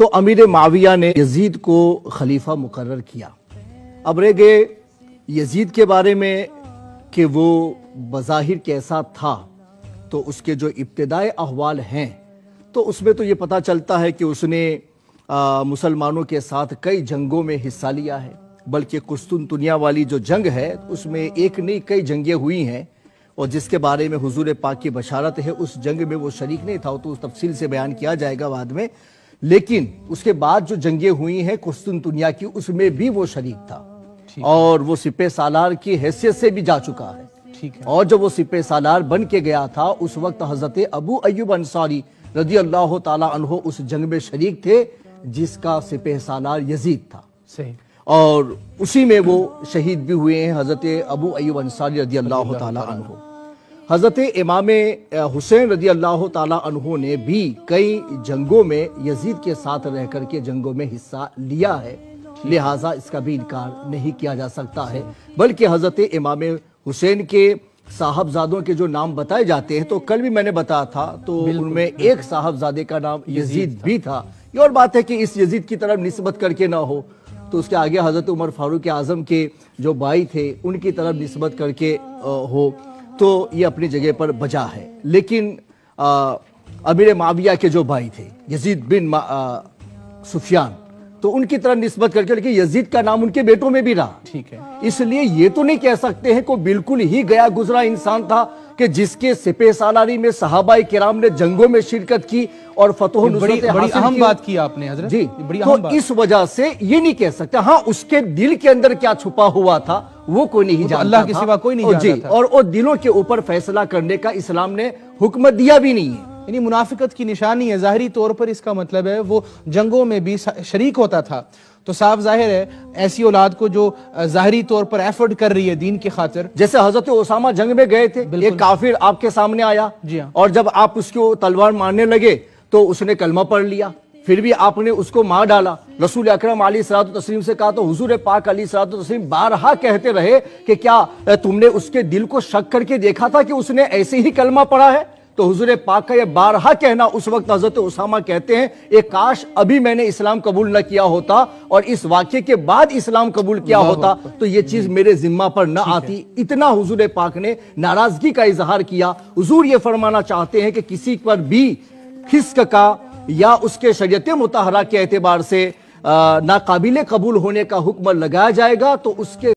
تو امیر معاویہ نے یزید کو خلیفہ مقرر کیا۔ اب رہ گئے یزید کے بارے میں کہ وہ بظاہر کیسا تھا، تو اس کے جو ابتدائی احوال ہیں تو اس میں تو یہ پتہ چلتا ہے کہ اس نے مسلمانوں کے ساتھ کئی جنگوں میں حصہ لیا ہے، بلکہ قسطنطنیہ والی جو جنگ ہے اس میں ایک نہیں کئی جنگیں ہوئی ہیں، اور جس کے بارے میں حضور پاک کی بشارت ہے اس جنگ میں وہ شریک نہیں تھا، تو اس تفصیل سے بیان کیا جائے گا بعد میں۔ لیکن اس کے بعد جو جنگیں ہوئی ہیں قسطنطنیہ کی، اس میں بھی وہ شریک تھا اور وہ سپہ سالار کی حیثیت سے بھی جا چکا ہے۔ اور جب وہ سپہ سالار بن کے گیا تھا اس وقت حضرت ابو ایوب انصاری رضی اللہ تعالی عنہ اس جنگ میں شریک تھے جس کا سپہ سالار یزید تھا، اور اسی میں وہ شہید بھی ہوئے ہیں حضرت ابو ایوب انصاری رضی اللہ تعالی عنہ۔ حضرت امام حسین رضی اللہ تعالی عنہ نے بھی کئی جنگوں میں یزید کے ساتھ رہ کر کے جنگوں میں حصہ لیا ہے، لہٰذا اس کا بھی انکار نہیں کیا جا سکتا ہے۔ بلکہ حضرت امام حسین کے صاحبزادوں کے جو نام بتائے جاتے ہیں تو کل بھی میں نے بتایا تھا، تو ان میں ایک صاحبزادے کا نام یزید بھی تھا۔ یہ اور بات ہے کہ اس یزید کی طرف نسبت کر کے نہ ہو، تو اس کے آگے حضرت عمر فاروق اعظم کے جو بھائی تھے ان کی طرف نسبت کر کے ہو، تو یہ اپنی جگہ پر بجا ہے۔ لیکن امیر معاویہ کے جو بھائی تھے یزید بن سفیان، تو ان کی طرف نسبت کر کے، لیکن یزید کا نام ان کے بیٹوں میں بھی رہا، اس لیے یہ تو نہیں کہہ سکتے ہیں کہ بالکل ہی گیا گزرا انسان تھا کہ جس کے سپہ سالاری میں صحابہ کرام نے جنگوں میں شرکت کی اور فتح و نصرت حاصل کی۔ بڑی اہم بات کی آپ نے حضرت، جی، تو اس وجہ سے یہ نہیں کہہ سکتے۔ ہاں، اس کے دل کے اندر کیا چھپا ہوا تھا وہ کوئی نہیں جانتا، اللہ کے سوا کوئی نہیں جانتا تھا، اور دلوں کے اوپر فیصلہ کرنے کا اسلام نے حکم دیا بھی نہیں ہے۔ یعنی منافقت کی نشانی ہے ظاہری طور پر، اس کا مطلب ہے وہ جنگوں میں بھی شریک ہوتا تھا، تو صاف ظاہر ہے ایسی اولاد کو جو ظاہری طور پر ایفرٹ کر رہی ہے دین کی خاطر، جیسے حضرت اسامہ جنگ میں گئے تھے، ایک کافر آپ کے سامنے آیا اور جب آپ اس کو تلوار مارنے لگے تو اس نے کلمہ پڑھ لیا، پھر بھی آپ نے اس کو مار ڈالا۔ رسول اکرم علیہ الصلوۃ والتسلیم سے کہا تو حضور پاک علیہ الصلوۃ والتسلیم بارہا کہتے رہے کہ کیا تم نے اس کے دل کو شک کر کے دیکھا تھا کہ اس نے ایسے ہی کلمہ پڑھا ہے؟ تو حضور پاک کا یہ بارہا کہنا، اس وقت حضرت اسامہ کہتے ہیں ایک کاش ابھی میں نے اسلام قبول نہ کیا ہوتا اور اس واقعے کے بعد اسلام قبول کیا ہوتا تو یہ چیز میرے ذمہ پر نہ آتی۔ اتنا حضور پاک نے ناراضگی کا اظہار کیا۔ حضور یہ فرمانا چاہتے ہیں کہ کسی پر بھی فسق کا یا اس کے شریعت مطہرہ کے اعتبار سے ناقابل قبول ہونے کا حکم لگایا جائے گا تو اس کے